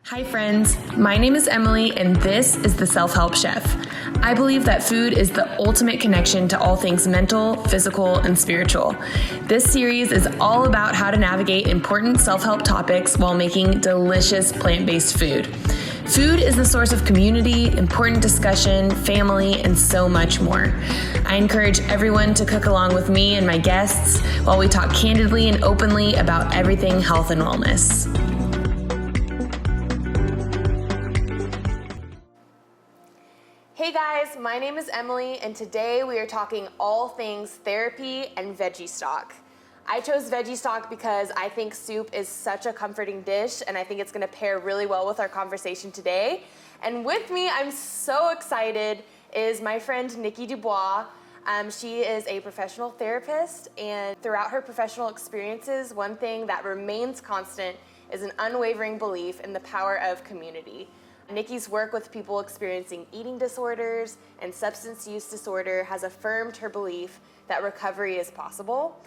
Hi friends, my name is Emily and this is The Self-Help Chef. I believe that food is the ultimate connection to all things mental, physical, and spiritual. This series is all about how to navigate important self-help topics while making delicious plant-based food. Food is the source of community, important discussion, family, and so much more. I encourage everyone to cook along with me and my guests while we talk candidly and openly about everything health and wellness. Hey guys, my name is Emily, and today we are talking all things therapy and veggie stock. I chose veggie stock because I think soup is such a comforting dish, and I think it's gonna pair really well with our conversation today. And with me, I'm so excited, is my friend Nikki Dubois. She is a professional therapist, and throughout her professional experiences, one thing that remains constant is an unwavering belief in the power of community. Nikki's work with people experiencing eating disorders and substance use disorder has affirmed her belief that recovery is possible,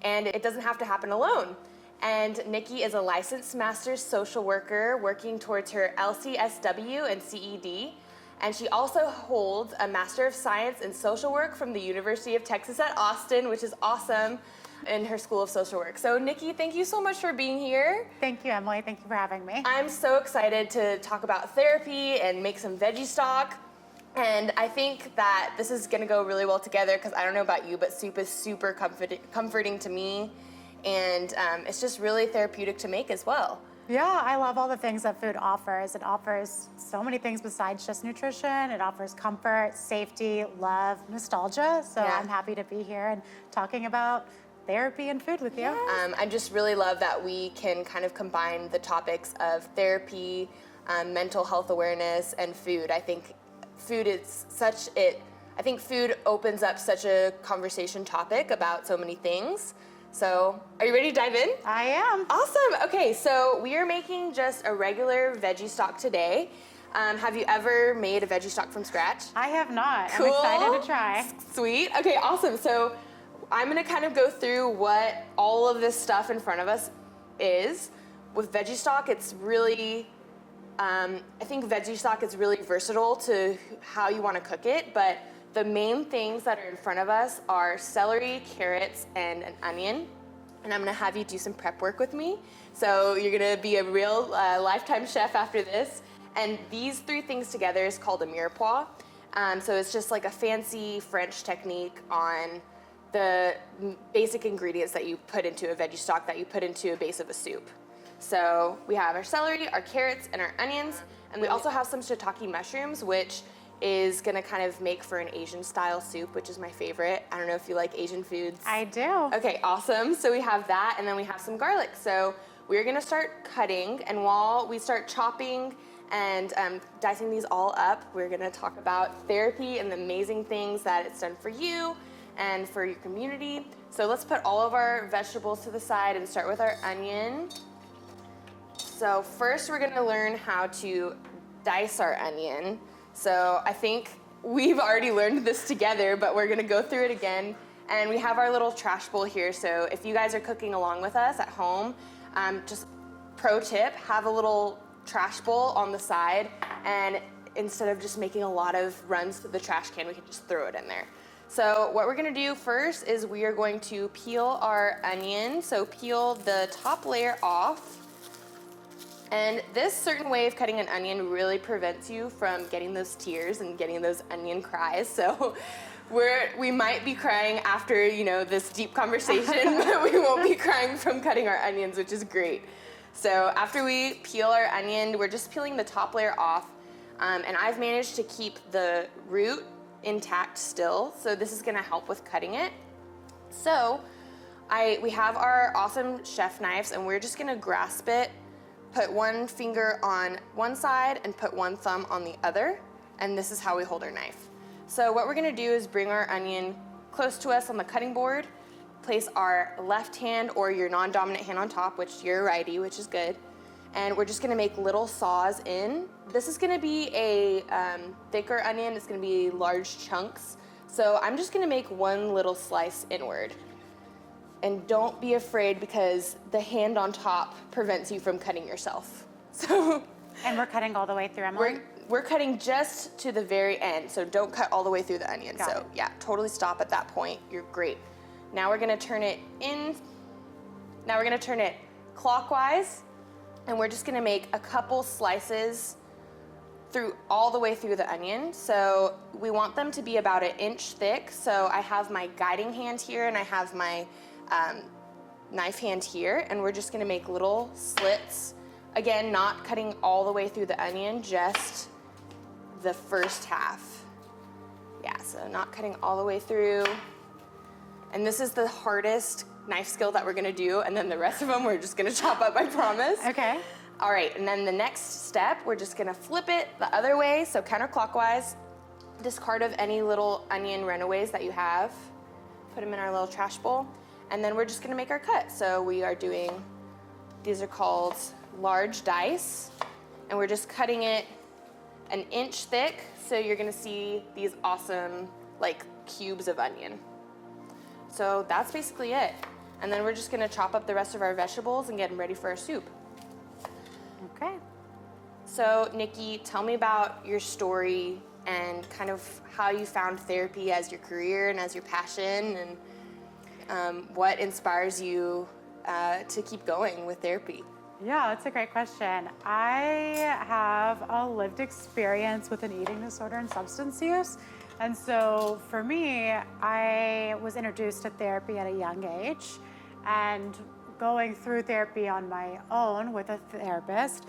and it doesn't have to happen alone. And Nikki is a licensed master's social worker working towards her LCSW and CED, and she also holds a Master of Science in Social Work from the University of Texas at Austin, which is awesome, in her School of Social Work. So Nikki, thank you so much for being here. Thank you, Emily. Thank you for having me. I'm so excited to talk about therapy and make some veggie stock. And I think that this is gonna go really well together because I don't know about you, but soup is super comforting to me. And it's just really therapeutic to make as well. Yeah, I love all the things that food offers. It offers so many things besides just nutrition. It offers comfort, safety, love, nostalgia. So Yeah. I'm happy to be here and talking about therapy and food with you. I just really love that we can kind of combine the topics of therapy, mental health awareness, and food. I think food opens up such a conversation topic about so many things. So, are you ready to dive in? I am. Awesome. Okay, so we are making just a regular veggie stock today. Have you ever made a veggie stock from scratch? I have not. Cool. I'm excited to try. Sweet. Okay, awesome. So I'm gonna kind of go through what all of this stuff in front of us is. With veggie stock, it's really, I think veggie stock is really versatile to how you wanna cook it, but the main things that are in front of us are celery, carrots, and an onion. And I'm gonna have you do some prep work with me. So you're gonna be a real lifetime chef after this. And these three things together is called a mirepoix. So it's just like a fancy French technique on the basic ingredients that you put into a veggie stock that you put into a base of a soup. So we have our celery, our carrots, and our onions, and we also have some shiitake mushrooms, which is gonna kind of make for an Asian style soup, which is my favorite. I don't know if you like Asian foods. I do. Okay, awesome. So we have that, and then we have some garlic. So we're gonna start cutting, and while we start chopping and dicing these all up, we're gonna talk about therapy and the amazing things that it's done for you and for your community. So let's put all of our vegetables to the side and start with our onion. So first we're gonna learn how to dice our onion. So I think we've already learned this together, but we're gonna go through it again. And we have our little trash bowl here. So if you guys are cooking along with us at home, just pro tip, have a little trash bowl on the side, and instead of just making a lot of runs to the trash can, we can just throw it in there. So what we're gonna do first is we are going to peel our onion. So peel the top layer off. And this certain way of cutting an onion really prevents you from getting those tears and getting those onion cries. So we might be crying after, this deep conversation, but we won't be crying from cutting our onions, which is great. So after we peel our onion, we're just peeling the top layer off. And I've managed to keep the root intact still, so this is gonna help with cutting it. So we have our awesome chef knives, and we're just gonna grasp it, put one finger on one side and put one thumb on the other, and this is how we hold our knife. So what we're gonna do is bring our onion close to us on the cutting board, place our left hand or your non-dominant hand on top, which you're righty, which is good, and we're just gonna make little saws in. This is gonna be a thicker onion, it's gonna be large chunks. So I'm just gonna make one little slice inward. And don't be afraid because the hand on top prevents you from cutting yourself. So And And we're cutting all the way through, Emily? We're cutting just to the very end, so don't cut all the way through the onion. Got so it. yeah, totally stop at that point. You're great. Now we're gonna turn it in. Now we're gonna turn it clockwise, and we're just gonna make a couple slices through all the way through the onion. So we want them to be about 1 inch thick. So I have my guiding hand here, and I have my knife hand here, and we're just gonna make little slits. Again, not cutting all the way through the onion, just the first half. Yeah, so not cutting all the way through. And this is the hardest knife skill that we're gonna do, and then the rest of them we're just gonna chop up, I promise. Okay. All right, and then the next step, we're just gonna flip it the other way, so counterclockwise. Discard of any little onion runaways that you have. Put them in our little trash bowl. And then we're just gonna make our cut. So we are doing, these are called large dice, and we're just cutting it 1 inch thick, so you're gonna see these awesome like cubes of onion. So that's basically it. And then we're just gonna chop up the rest of our vegetables and get them ready for our soup. Okay. So Nikki, tell me about your story and kind of how you found therapy as your career and as your passion, and what inspires you to keep going with therapy. Yeah, that's a great question. I have a lived experience with an eating disorder and substance use. And so for me, I was introduced to therapy at a young age, and going through therapy on my own with a therapist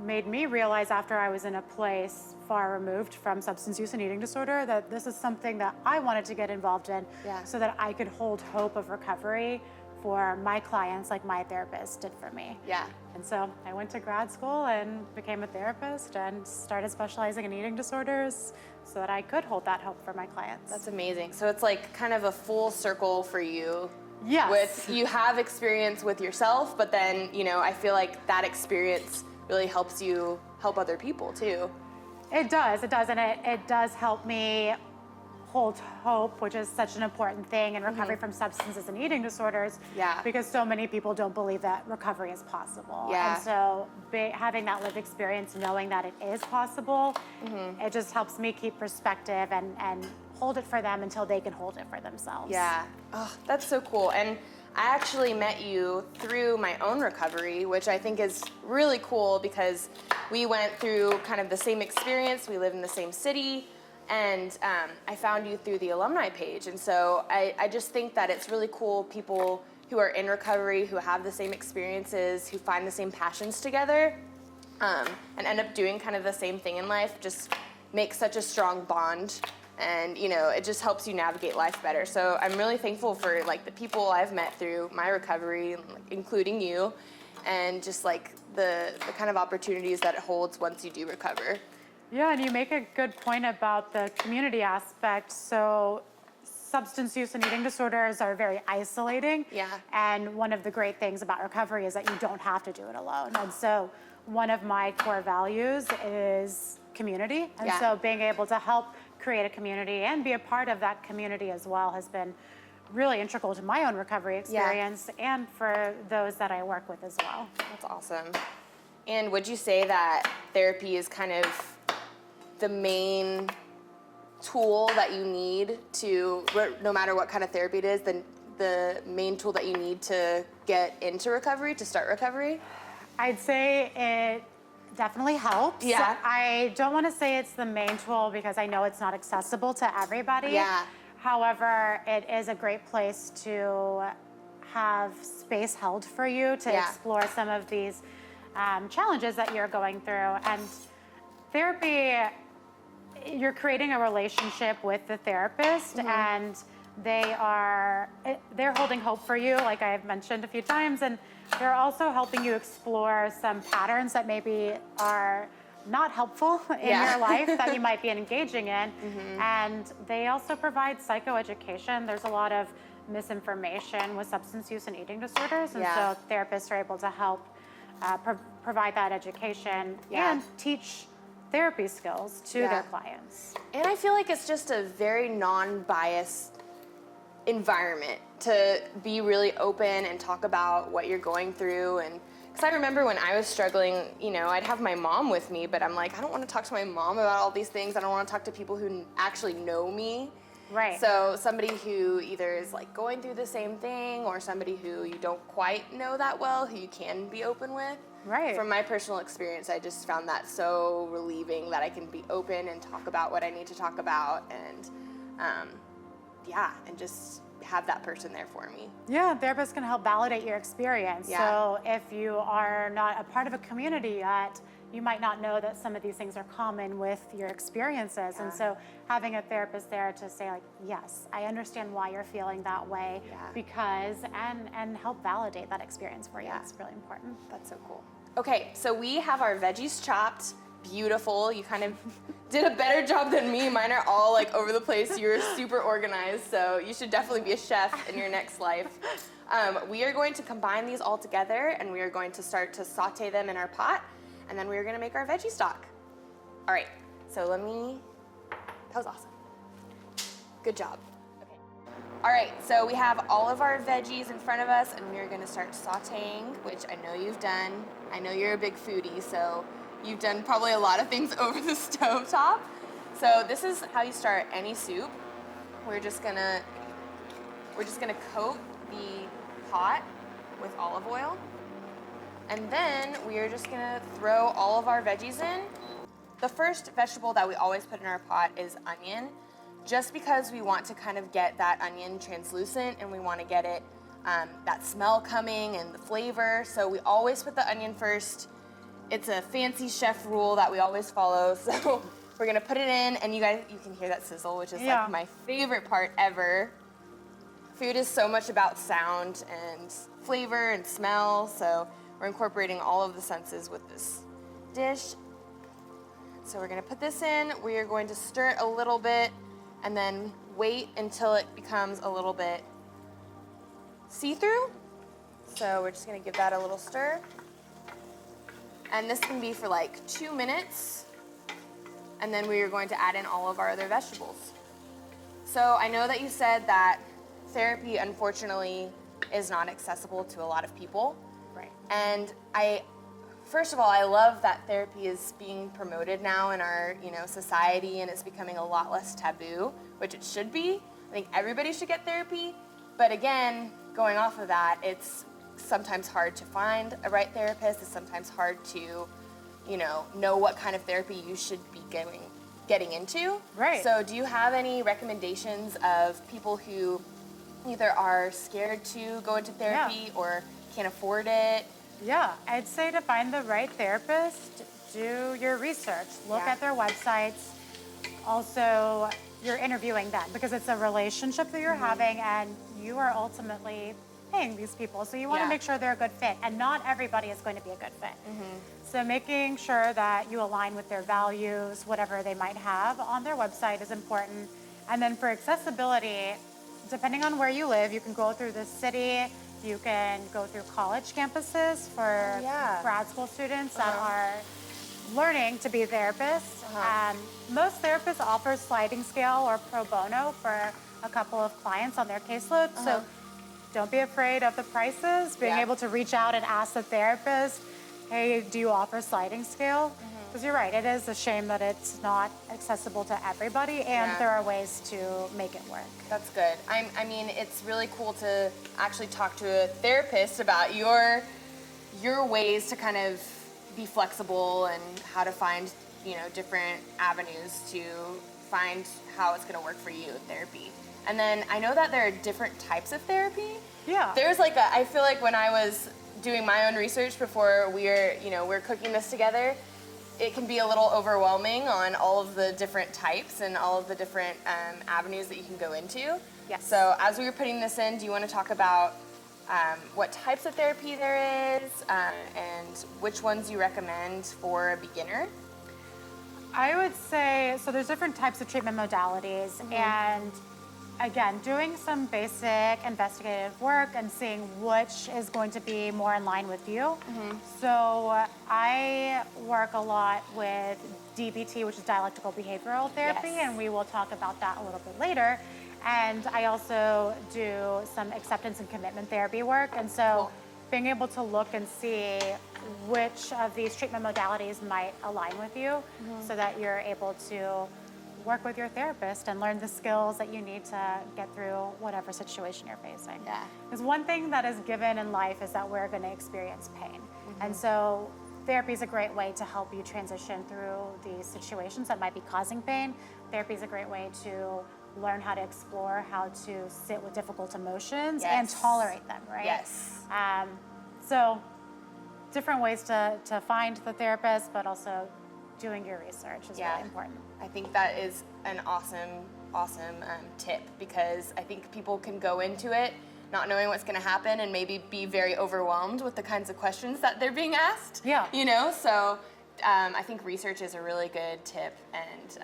made me realize, after I was in a place far removed from substance use and eating disorder, that this is something that I wanted to get involved in, so that I could hold hope of recovery for my clients like my therapist did for me. Yeah. And so I went to grad school and became a therapist and started specializing in eating disorders so that I could hold that hope for my clients. That's amazing. So it's like kind of a full circle for you. Yes. With, you have experience with yourself, but then, you know, I feel like that experience really helps you help other people too. It does, and it does help me hold hope, which is such an important thing in recovery from substances and eating disorders. Yeah. Because so many people don't believe that recovery is possible. Yeah. And so having that lived experience, knowing that it is possible, it just helps me keep perspective and hold it for them until they can hold it for themselves. Yeah. Oh, that's so cool. And I actually met you through my own recovery, which I think is really cool because we went through kind of the same experience. We live in the same city. And I found you through the alumni page. And so I just think that it's really cool, people who are in recovery, who have the same experiences, who find the same passions together, and end up doing kind of the same thing in life, just make such a strong bond. And, you know, it just helps you navigate life better. So I'm really thankful for, like, the people I've met through my recovery, including you, and just, like, the kind of opportunities that it holds once you do recover. Yeah, and you make a good point about the community aspect. So substance use and eating disorders are very isolating. Yeah. And one of the great things about recovery is that you don't have to do it alone. And so one of my core values is community. And Yeah. so being able to help create a community and be a part of that community as well has been really integral to my own recovery experience and for those that I work with as well. That's awesome. And would you say that therapy is kind of the main tool that you need to, no matter what kind of therapy it is, the main tool that you need to get into recovery, to start recovery? I'd say it definitely helps. Yeah. I don't want to say it's the main tool because I know it's not accessible to everybody. Yeah. However, it is a great place to have space held for you to explore some of these challenges that you're going through. And therapy, you're creating a relationship with the therapist, and they're holding hope for you, like I've mentioned a few times, and they're also helping you explore some patterns that maybe are not helpful in your life that you might be engaging in. And they also provide psychoeducation. There's a lot of misinformation with substance use and eating disorders, and so therapists are able to help provide that education and teach therapy skills to their clients. And I feel like it's just a very non-biased environment to be really open and talk about what you're going through, and Because I remember when I was struggling, you know, I'd have my mom with me, but I'm like, I don't want to talk to my mom about all these things. I don't want to talk to people who actually know me. Right. So somebody who either is like going through the same thing or somebody who you don't quite know that well, who you can be open with. Right. From my personal experience, I just found that so relieving that I can be open and talk about what I need to talk about and, and just have that person there for me. Yeah, therapists can help validate your experience. Yeah. So if you are not a part of a community yet, you might not know that some of these things are common with your experiences. Yeah. And so having a therapist there to say like, yes, I understand why you're feeling that way because, and help validate that experience for you. It's really important. That's so cool. Okay, so we have our veggies chopped. Beautiful. You kind of did a better job than me. Mine are all like over the place. You're super organized, so you should definitely be a chef in your next life. We are going to combine these all together and we are going to start to saute them in our pot, and then we are going to make our veggie stock. All right, so that was awesome. Good job. Okay. All right, so we have all of our veggies in front of us and we are going to start sauteing, which I know you've done. I know you're a big foodie, so you've done probably a lot of things over the stove top. So this is how you start any soup. We're just gonna coat the pot with olive oil. And then we are just gonna throw all of our veggies in. The first vegetable that we always put in our pot is onion, just because we want to kind of get that onion translucent and we want to get it, that smell coming and the flavor. So we always put the onion first. It's a fancy chef rule that we always follow. So we're gonna put it in, and you can hear that sizzle, which is like my favorite part ever. Food is so much about sound and flavor and smell, so we're incorporating all of the senses with this dish. So we're gonna put this in, we are going to stir it a little bit, and then wait until it becomes a little bit see-through. So we're just gonna give that a little stir. And this can be for like 2 minutes. And then we are going to add in all of our other vegetables. So I know that you said that therapy, unfortunately, is not accessible to a lot of people. Right. And first of all, I love that therapy is being promoted now in our, society, and it's becoming a lot less taboo, which it should be. I think everybody should get therapy. But again, going off of that, it's sometimes hard to find a right therapist. It's sometimes hard to, know what kind of therapy you should be getting into. Right. So do you have any recommendations of people who either are scared to go into therapy or can't afford it? Yeah, I'd say to find the right therapist, do your research. Look at their websites. Also, you're interviewing them because it's a relationship that you're having, and you are ultimately paying these people. So you want to make sure they're a good fit, and not everybody is going to be a good fit. So making sure that you align with their values, whatever they might have on their website, is important. And then for accessibility, depending on where you live, you can go through the city, you can go through college campuses for grad school students that are learning to be therapists. Most therapists offer sliding scale or pro bono for a couple of clients on their caseload. So don't be afraid of the prices, being able to reach out and ask the therapist, hey, do you offer sliding scale? Because you're right, it is a shame that it's not accessible to everybody, and there are ways to make it work. That's good. I mean, it's really cool to actually talk to a therapist about your ways to kind of be flexible and how to find, different avenues to find how it's going to work for you in therapy. And then I know that there are different types of therapy. Yeah. There's I feel like when I was doing my own research before we're cooking this together, it can be a little overwhelming on all of the different types and all of the different avenues that you can go into. Yes. So as we were putting this in, do you want to talk about what types of therapy there is and which ones you recommend for a beginner? I would say, so there's different types of treatment modalities, and again, doing some basic investigative work and seeing which is going to be more in line with you. So I work a lot with DBT, which is dialectical behavioral therapy, and we will talk about that a little bit later. And I also do some acceptance and commitment therapy work. And so being able to look and see which of these treatment modalities might align with you so that you're able to work with your therapist and learn the skills that you need to get through whatever situation you're facing. Yeah. Because one thing that is given in life is that we're going to experience pain. And so therapy is a great way to help you transition through these situations that might be causing pain. Therapy is a great way to learn how to explore how to sit with difficult emotions and tolerate them, right? Yes. So different ways to find the therapist, but also doing your research is really important. I think that is an awesome tip, because I think people can go into it not knowing what's going to happen and maybe be very overwhelmed with the kinds of questions that they're being asked. Yeah. You know, so I think research is a really good tip, and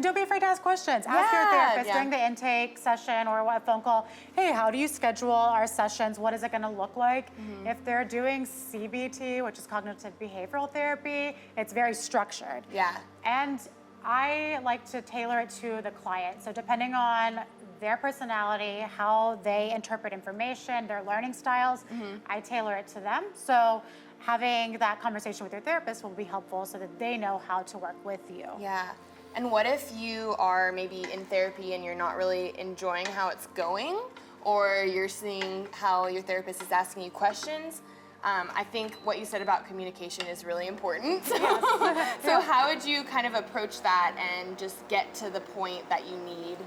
don't be afraid to ask questions. Ask your therapist during the intake session or a phone call, hey, how do you schedule our sessions? What is it going to look like? If they're doing CBT, which is cognitive behavioral therapy, it's very structured. Yeah. And I like to tailor it to the client. So depending on their personality, how they interpret information, their learning styles, I tailor it to them. So having that conversation with your therapist will be helpful so that they know how to work with you. Yeah. And what if you are maybe in therapy and you're not really enjoying how it's going, or you're seeing how your therapist is asking you questions? I think what you said about communication is really important. So how would you kind of approach that and just get to the point that you need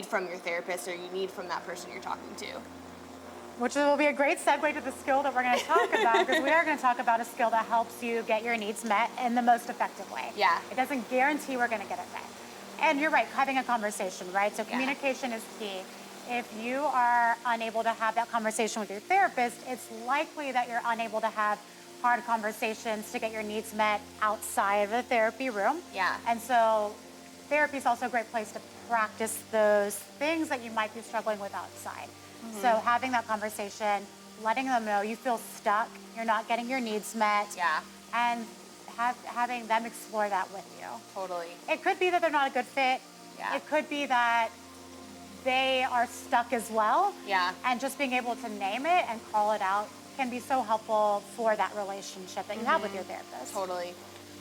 from your therapist, or you need from that person you're talking to? Which will be a great segue to the skill that we're going to talk about, because we are going to talk about a skill that helps you get your needs met in the most effective way. Yeah. It doesn't guarantee we're going to get it met. And you're right, having a conversation, right? So communication is key. If you are unable to have that conversation with your therapist, it's likely that you're unable to have hard conversations to get your needs met outside of the therapy room. Yeah. And so therapy is also a great place to practice those things that you might be struggling with outside. So having that conversation, letting them know you feel stuck, you're not getting your needs met, and having them explore that with you. Totally. It could be that they're not a good fit. Yeah. It could be that they are stuck as well. Yeah. And just being able to name it and call it out can be so helpful for that relationship that you have with your therapist. Totally.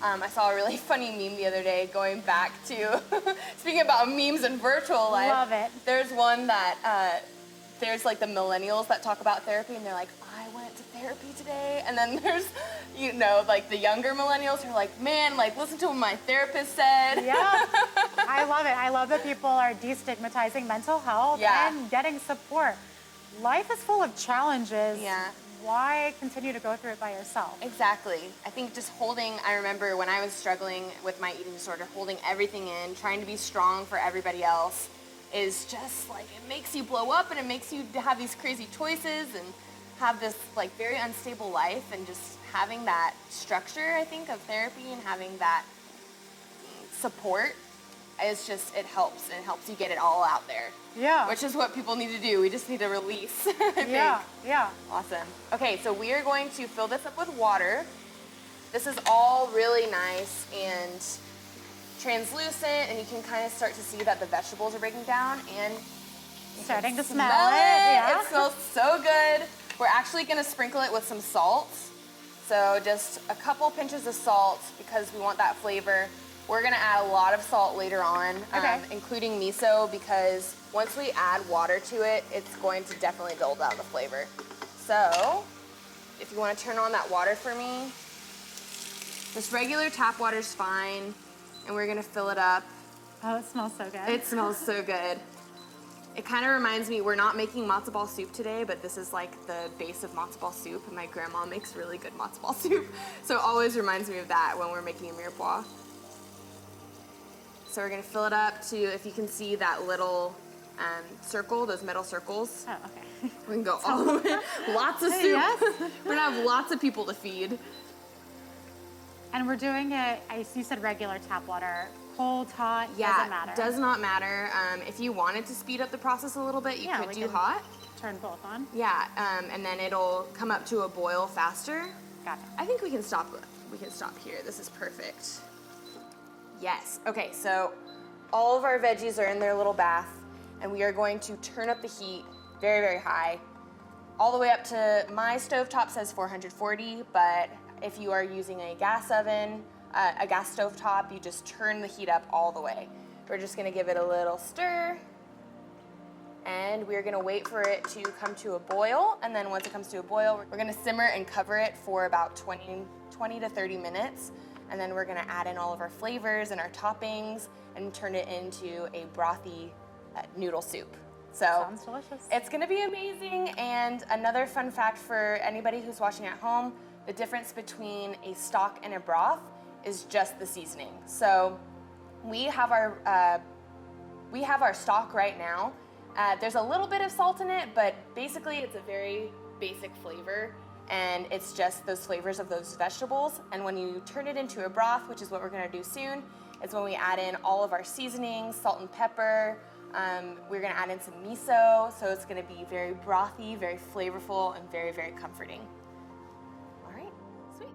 I saw a really funny meme the other day going back to, speaking about memes in virtual life. Love it. There's one that, there's like the millennials that talk about therapy and they're like, I went to therapy today. And then there's, you know, like the younger millennials who are like, man, like listen to what my therapist said. Yeah, I love it. I love that people are destigmatizing mental health and getting support. Life is full of challenges. Yeah. Why continue to go through it by yourself? Exactly. I think just I remember when I was struggling with my eating disorder, holding everything in, trying to be strong for everybody else, is just like, it makes you blow up and it makes you have these crazy choices and have this like very unstable life. And just having that structure, I think, of therapy and having that support is just, it helps. And it helps you get it all out there. Yeah. Which is what people need to do. We just need to release, I think. Yeah. Awesome. Okay, so we are going to fill this up with water. This is all really nice and translucent, and you can kind of start to see that the vegetables are breaking down, and starting to smell it. Yeah. It smells so good. We're actually going to sprinkle it with some salt. So just a couple pinches of salt because we want that flavor. We're going to add a lot of salt later on, including miso, because once we add water to it, it's going to definitely build out the flavor. So if you want to turn on that water for me, just regular tap water is fine. And we're gonna fill it up. Oh, it smells so good. It smells so good. It kind of reminds me, we're not making matzo ball soup today, but this is like the base of matzo ball soup, and my grandma makes really good matzo ball soup. So it always reminds me of that when we're making a mirepoix. So we're gonna fill it up to, if you can see that little circle, those metal circles. Oh, okay. We can go all the way. Lots of soup. Yes. We're gonna have lots of people to feed. And we're doing it, you said regular tap water, cold, hot, doesn't matter. Does not matter. If you wanted to speed up the process a little bit, you could do hot. Turn both on. Yeah, and then it'll come up to a boil faster. Gotcha. I think we can stop here. This is perfect. Yes. Okay, so all of our veggies are in their little bath, and we are going to turn up the heat very, very high. all the way up to, my stovetop says 440, but if you are using a gas oven, a gas stovetop, you just turn the heat up all the way. We're just gonna give it a little stir, and we're gonna wait for it to come to a boil, and then once it comes to a boil, we're gonna simmer and cover it for about 20 to 30 minutes, and then we're gonna add in all of our flavors and our toppings and turn it into a brothy noodle soup. So Sounds delicious. it's gonna be amazing. And another fun fact for anybody who's watching at home, the difference between a stock and a broth is just the seasoning. So we have our stock right now. There's a little bit of salt in it, but basically it's a very basic flavor, and it's just those flavors of those vegetables. And when you turn it into a broth, which is what we're gonna do soon, is when we add in all of our seasonings, salt and pepper. We're gonna add in some miso, so it's gonna be very brothy, very flavorful, and very, very comforting. All right, sweet.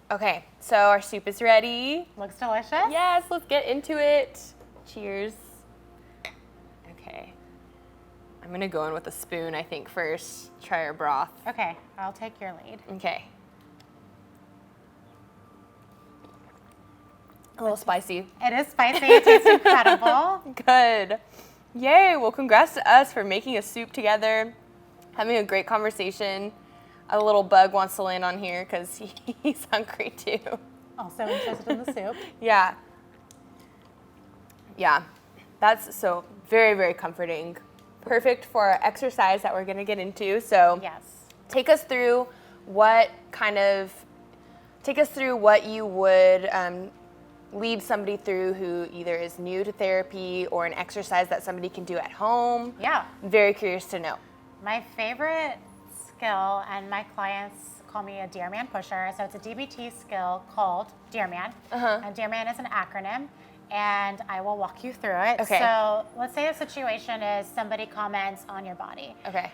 Okay, so our soup is ready. Looks delicious. Yes, let's get into it. Cheers. Okay. I'm gonna go in with a spoon, I think, first. Try our broth. Okay, I'll take your lead. Okay. A little spicy. It is spicy. It tastes incredible. Good. Yay. Well, congrats to us for making a soup together, having a great conversation. A little bug wants to land on here because he's hungry too. Also interested in the soup. Yeah. Yeah. That's so very, very comforting. Perfect for our exercise that we're going to get into. So Yes. take us through what you would lead somebody through who either is new to therapy or an exercise that somebody can do at home. Yeah. I'm very curious to know. My favorite skill, and my clients call me a DEERMAN pusher, so it's a DBT skill called DEERMAN. And DEERMAN is an acronym, and I will walk you through it. Okay. So let's say the situation is somebody comments on your body. Okay.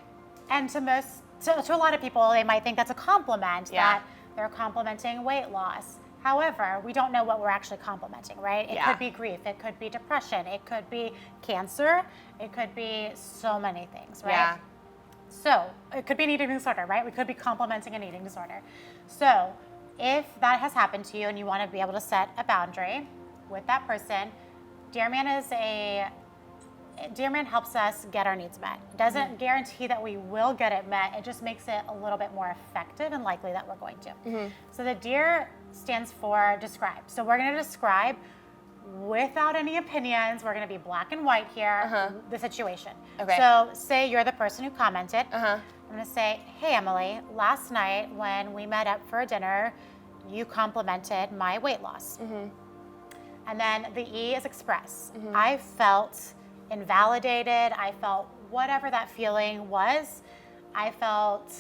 And to a lot of people, they might think that's a compliment, Yeah. that they're complimenting weight loss. However, we don't know what we're actually complimenting, right? It Yeah. could be grief, it could be depression, it could be cancer, it could be so many things, right? Yeah. So it could be an eating disorder, right? We could be complimenting an eating disorder. So if that has happened to you and you want to be able to set a boundary with that person, DEERMAN helps us get our needs met. It doesn't guarantee that we will get it met. It just makes it a little bit more effective and likely that we're going to. So the DEER stands for describe. So we're going to describe without any opinions. We're going to be black and white here, the situation. Okay. So say you're the person who commented. Uh-huh. I'm going to say, hey, Emily, last night when we met up for dinner, you complimented my weight loss. And then the E is express. I felt invalidated. I felt whatever that feeling was. I felt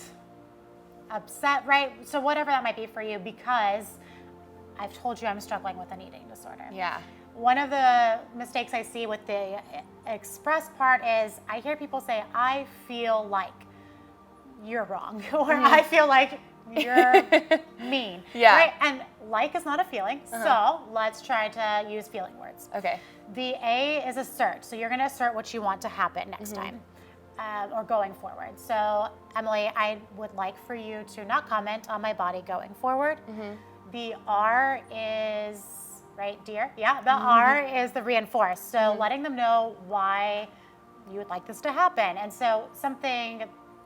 upset, right? So whatever that might be for you, because I've told you I'm struggling with an eating disorder. Yeah. one of the mistakes I see with the express part is I hear people say, I feel like you're wrong, or I feel like you're mean. Yeah. Right? And like is not a feeling, so let's try to use feeling words. Okay. The A is assert. So you're going to assert what you want to happen next time or going forward. So, Emily, I would like for you to not comment on my body going forward. The R is, right, dear? Yeah, the R is the reinforce. So letting them know why you would like this to happen. And so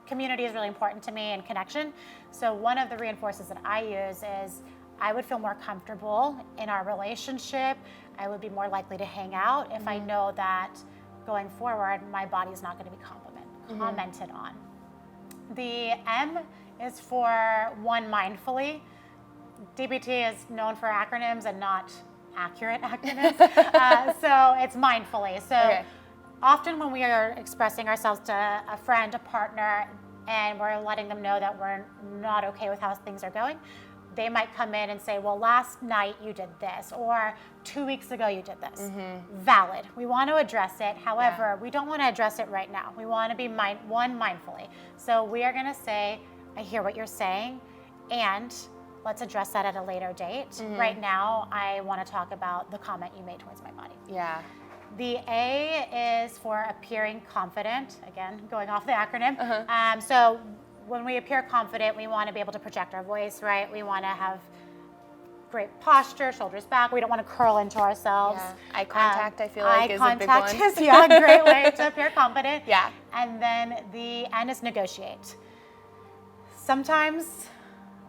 community is really important to me and connection. So one of the reinforces that I use is I would feel more comfortable in our relationship. I would be more likely to hang out if I know that going forward, my body's not going to be commented on. The M is for one mindfully. DBT is known for acronyms and not accurate acronyms. So it's mindfully. So often when we are expressing ourselves to a friend, a partner, and we're letting them know that we're not okay with how things are going, they might come in and say, well, last night you did this, or 2 weeks ago you did this. Valid. We want to address it. However, we don't want to address it right now. We want to be mindfully. So we are going to say, I hear what you're saying, and let's address that at a later date. Right now, I want to talk about the comment you made towards my body. Yeah. The A is for appearing confident. Again, going off the acronym. So when we appear confident, we want to be able to project our voice, right? We want to have great posture, shoulders back. We don't want to curl into ourselves. Eye contact, I feel like, is a big one. Eye contact is, a great way to appear confident. Yeah. And then the N is negotiate. Sometimes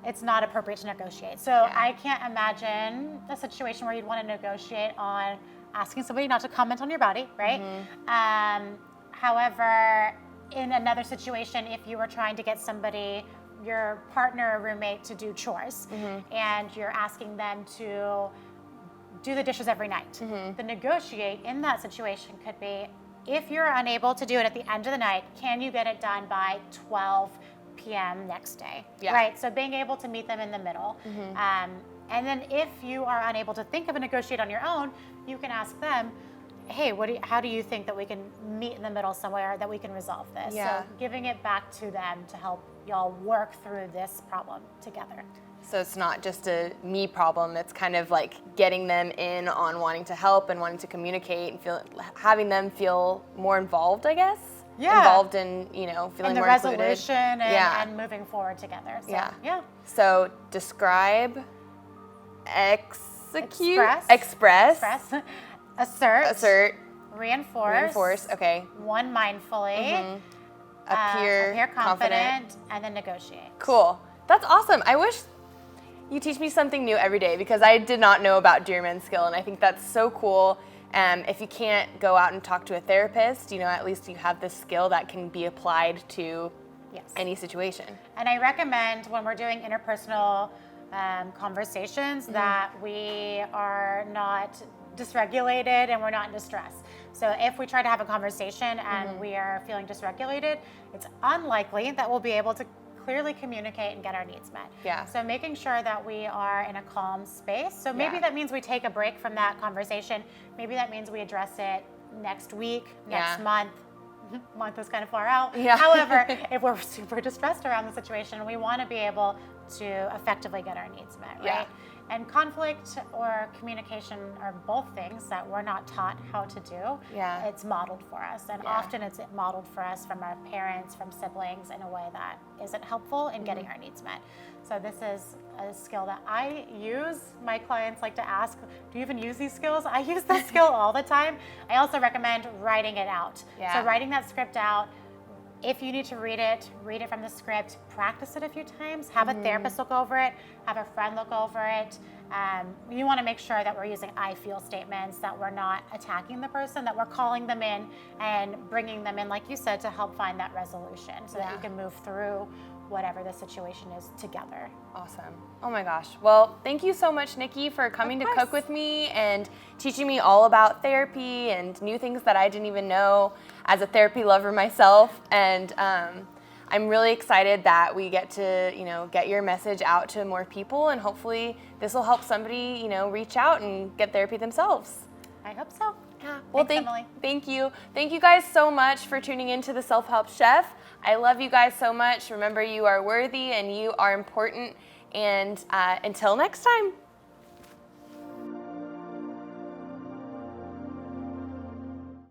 it's not appropriate to negotiate. So I can't imagine a situation where you'd want to negotiate on asking somebody not to comment on your body, right? However, in another situation, if you were trying to get somebody, your partner or roommate, to do chores, and you're asking them to do the dishes every night, the negotiate in that situation could be, if you're unable to do it at the end of the night, can you get it done by 12 p.m. next day, right? So being able to meet them in the middle. And then if you are unable to think of a negotiate on your own, you can ask them, hey, how do you think that we can meet in the middle somewhere, that we can resolve this? So giving it back to them to help y'all work through this problem together. So it's not just a me problem, it's kind of like getting them in on wanting to help and wanting to communicate and having them feel more involved, I guess? Involved in, feeling more included. In the resolution and moving forward together. So, So describe, execute, express, assert, reinforce, okay. One mindfully, appear confident, and then negotiate. Cool. That's awesome. I wish you teach me something new every day, because I did not know about DEERMAN skill, and I think that's so cool. If you can't go out and talk to a therapist, at least you have this skill that can be applied to any situation. And I recommend when we're doing interpersonal conversations that we are not dysregulated and we're not in distress. So if we try to have a conversation and we are feeling dysregulated, it's unlikely that we'll be able to clearly communicate and get our needs met. So making sure that we are in a calm space. So maybe that means we take a break from that conversation. Maybe that means we address it next week, next month. Month is kind of far out. However, if we're super distressed around the situation, we want to be able to effectively get our needs met, right? And conflict or communication are both things that we're not taught how to do. It's modeled for us, and often it's modeled for us from our parents, from siblings, in a way that isn't helpful in getting our needs met. So this is a skill that I use. My clients like to ask, do you even use these skills? I use this skill all the time. I also recommend writing it out. So writing that script out. If you need to read it from the script, practice it a few times, have a therapist look over it, have a friend look over it. You want to make sure that we're using I feel statements, that we're not attacking the person, that we're calling them in and bringing them in, like you said, to help find that resolution so that you can move through whatever the situation is together. Awesome. Oh my gosh. Well, thank you so much, Nikki, for coming to cook with me and teaching me all about therapy and new things that I didn't even know as a therapy lover myself. And I'm really excited that we get to, get your message out to more people, and hopefully this will help somebody, reach out and get therapy themselves. I hope so. Yeah. Well, Thanks, Emily. Thank you. Thank you guys so much for tuning into the Self-Help Chef. I love you guys so much. Remember, you are worthy and you are important. And until next time.